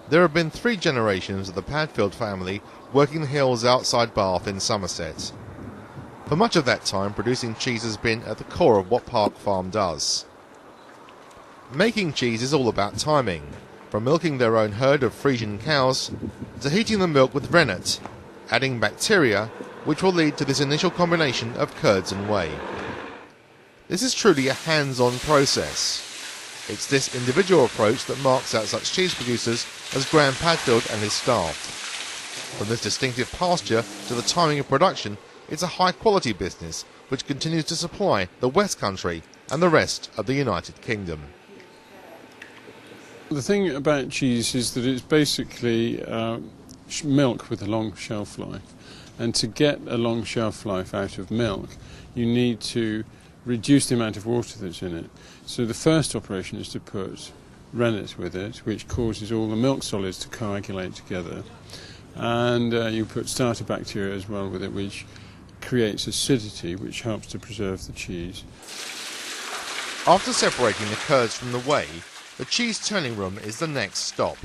There have been 3 generations of the Padfield family working the hills outside Bath in Somerset. For much of that time, producing cheese has been at the core of what Park Farm does. Making cheese is all about timing, from milking their own herd of Frisian cows to heating the milk with rennet, adding bacteria, which will lead to this initial combination of curds and whey. This is truly a hands-on process. It's this individual approach that marks out such cheese producers as Graham Padfield and his staff. From this distinctive pasture to the timing of production, it's a high-quality business which continues to supply the West Country and the rest of the United Kingdom. The thing about cheese is that it's basically milk with a long shelf life. And to get a long shelf life out of milk, you need to reduce the amount of water that's in it. So the first operation is to put rennet with it, which causes all the milk solids to coagulate together. And you put starter bacteria as well with it, which creates acidity, which helps to preserve the cheese. After separating the curds from the whey, the cheese turning room is the next stop.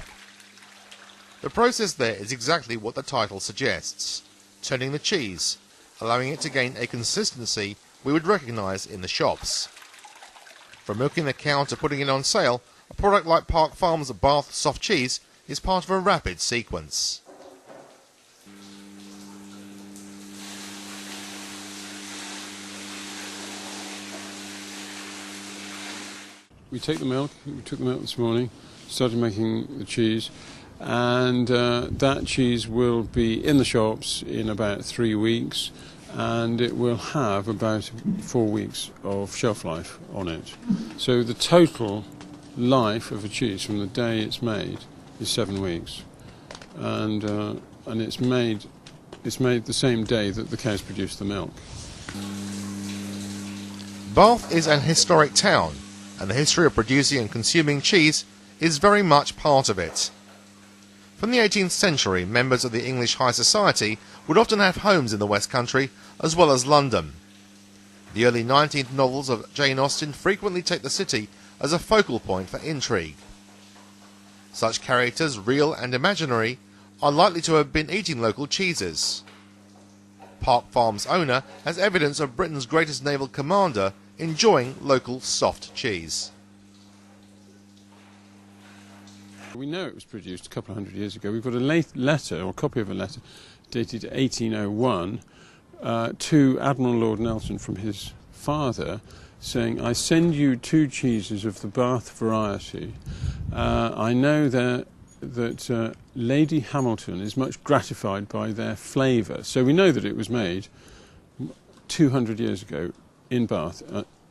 The process there is exactly what the title suggests, turning the cheese, allowing it to gain a consistency we would recognise in the shops. From milking the cow to putting it on sale, a product like Park Farm's Bath soft cheese is part of a rapid sequence. We took the milk this morning, started making the cheese, and that cheese will be in the shops in about 3 weeks, and it will have about 4 weeks of shelf life on it. So the total life of a cheese from the day it's made is 7 weeks, and it's made the same day that the cows produce the milk. Bath is an historic town, and the history of producing and consuming cheese is very much part of it. From the 18th century, members of the English high society would often have homes in the West Country as well as London. The early 19th novels of Jane Austen frequently take the city as a focal point for intrigue. Such characters, real and imaginary, are likely to have been eating local cheeses. Park Farm's owner has evidence of Britain's greatest naval commander enjoying local soft cheese. We know it was produced a couple of hundred years ago. We've got a letter, or a copy of a letter, dated 1801, to Admiral Lord Nelson from his father, saying, "I send you 2 cheeses of the Bath variety. I know that Lady Hamilton is much gratified by their flavour." So we know that it was made 200 years ago in Bath,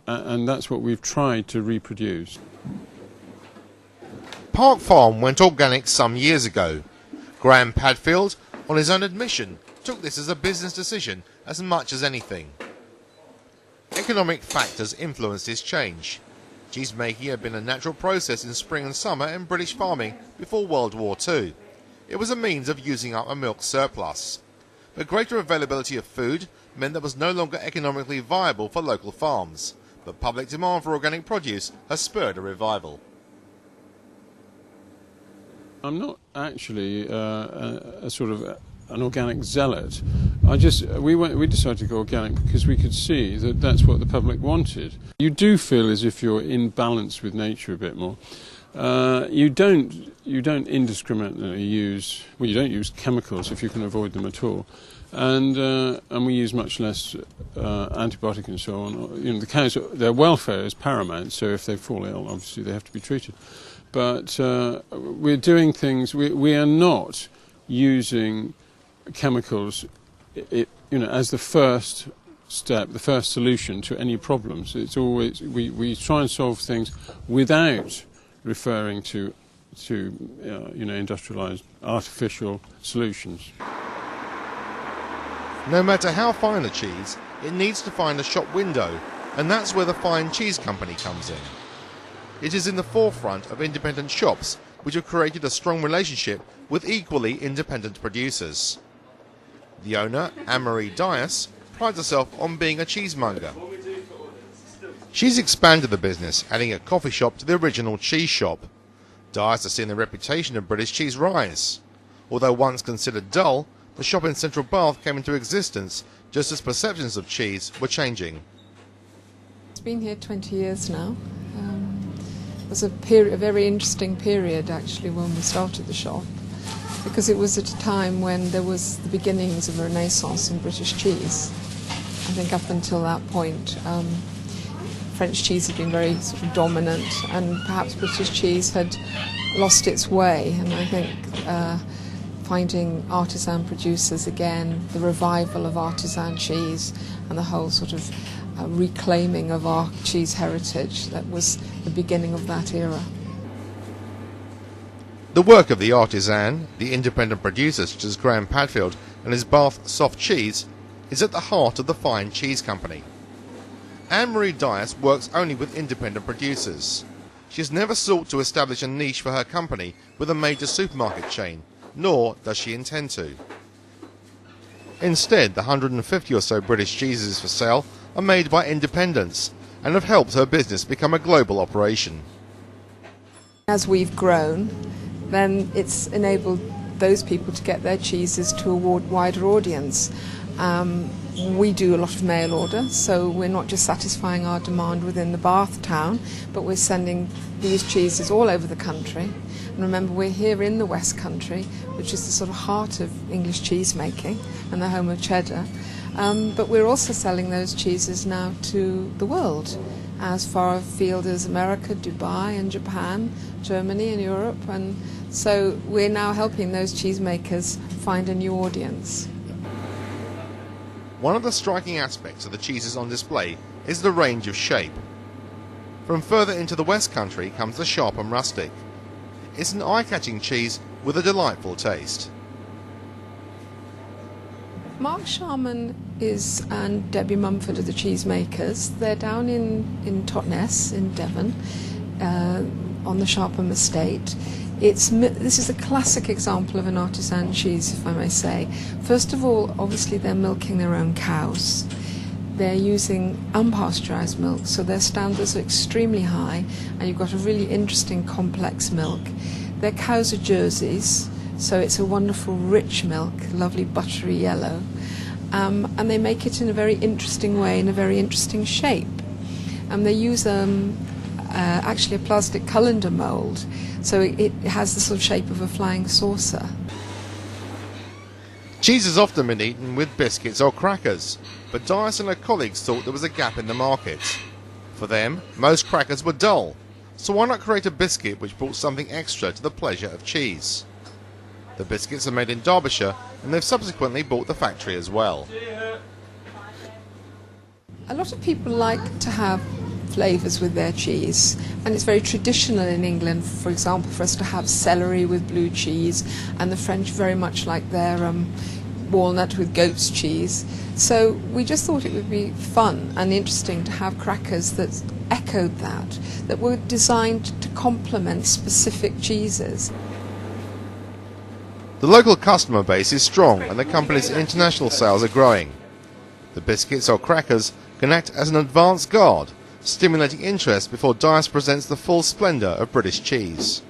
and that's what we've tried to reproduce. Park Farm went organic some years ago. Graham Padfield, on his own admission, took this as a business decision as much as anything. Economic factors influenced his change. Cheese making had been a natural process in spring and summer in British farming before World War II. It was a means of using up a milk surplus. But greater availability of food meant that it was no longer economically viable for local farms. But public demand for organic produce has spurred a revival. I'm not actually a sort of an organic zealot. We decided to go organic because we could see that that's what the public wanted. You do feel as if you're in balance with nature a bit more. You don't indiscriminately use, well, you don't use chemicals if you can avoid them at all, and we use much less antibiotic and so on. You know, the cows, their welfare is paramount, so if they fall ill, obviously they have to be treated. But we're doing things. We are not using chemicals, as the first step, the first solution to any problems. It's always we try and solve things without referring to industrialised artificial solutions. No matter how fine a cheese, it needs to find a shop window, and that's where the Fine Cheese Company comes in. It is in the forefront of independent shops which have created a strong relationship with equally independent producers. The owner, Anne-Marie Dias, prides herself on being a cheesemonger. She's expanded the business, adding a coffee shop to the original cheese shop. Dias has seen the reputation of British cheese rise. Although once considered dull, the shop in central Bath came into existence just as perceptions of cheese were changing. It's been here 20 years now. It was a very interesting period actually when we started the shop, because it was at a time when there was the beginnings of a renaissance in British cheese. I think up until that point French cheese had been very sort of dominant, and perhaps British cheese had lost its way, and I think finding artisan producers again, the revival of artisan cheese and the whole sort of reclaiming of our cheese heritage, that was the beginning of that era. The work of the artisan, the independent producers such as Graham Padfield and his Bath Soft Cheese, is at the heart of the Fine Cheese Company. Anne-Marie Dias works only with independent producers. She has never sought to establish a niche for her company with a major supermarket chain, nor does she intend to. Instead, the 150 or so British cheeses for sale are made by independents and have helped her business become a global operation. As we've grown, then it's enabled those people to get their cheeses to a wider audience. We do a lot of mail order, so we're not just satisfying our demand within the Bath town, but we're sending these cheeses all over the country. And remember, we're here in the West Country, which is the sort of heart of English cheese making and the home of cheddar. But we're also selling those cheeses now to the world, as far afield as America, Dubai and Japan, Germany and Europe. And so we're now helping those cheesemakers find a new audience. One of the striking aspects of the cheeses on display is the range of shape. From further into the West Country comes the sharp and rustic. It's an eye-catching cheese with a delightful taste. Mark Sharman and Debbie Mumford are the cheesemakers. They're down in Totnes in Devon on the Sharpham estate. This is a classic example of an artisan cheese, if I may say. First of all, obviously they're milking their own cows. They're using unpasteurised milk, so their standards are extremely high, and you've got a really interesting complex milk. Their cows are Jerseys, so it's a wonderful rich milk, lovely buttery yellow, and they make it in a very interesting way, in a very interesting shape. They use actually a plastic colander mould, so it has the sort of shape of a flying saucer. Cheese has often been eaten with biscuits or crackers, but Dias and her colleagues thought there was a gap in the market. For them, most crackers were dull, so why not create a biscuit which brought something extra to the pleasure of cheese? The biscuits are made in Derbyshire, and they've subsequently bought the factory as well. A lot of people like to have flavours with their cheese, and it's very traditional in England, for example, for us to have celery with blue cheese, and the French very much like their walnut with goat's cheese. So we just thought it would be fun and interesting to have crackers that echoed that were designed to complement specific cheeses. The local customer base is strong and the company's international sales are growing. The biscuits or crackers can act as an advance guard, stimulating interest before Dias presents the full splendour of British cheese.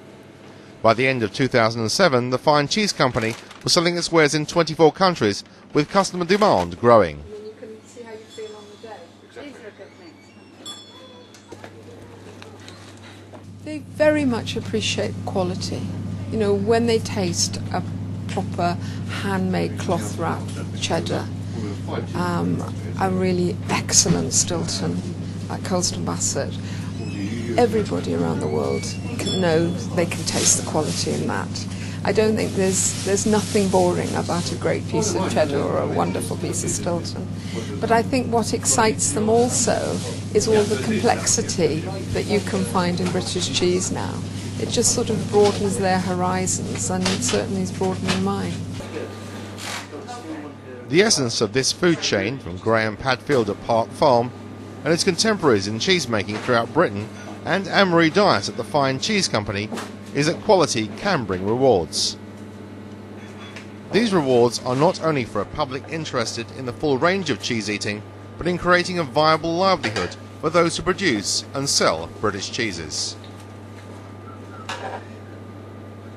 By the end of 2007, the Fine Cheese Company was selling its wares in 24 countries, with customer demand growing. You can see how you feel on the day. These are a good mix. They very much appreciate quality. You know, when they taste a proper handmade cloth wrap cheddar, a really excellent Stilton at Colston Bassett, everybody around the world can know, they can taste the quality in that. I don't think there's nothing boring about a great piece of cheddar or a wonderful piece of Stilton. But I think what excites them also is all the complexity that you can find in British cheese now. It just sort of broadens their horizons, and it certainly is broadening mine. The essence of this food chain, from Graham Padfield at Park Farm and its contemporaries in cheesemaking throughout Britain, and Anne-Marie Dias at the Fine Cheese Company, is that quality can bring rewards. These rewards are not only for a public interested in the full range of cheese eating, but in creating a viable livelihood for those who produce and sell British cheeses.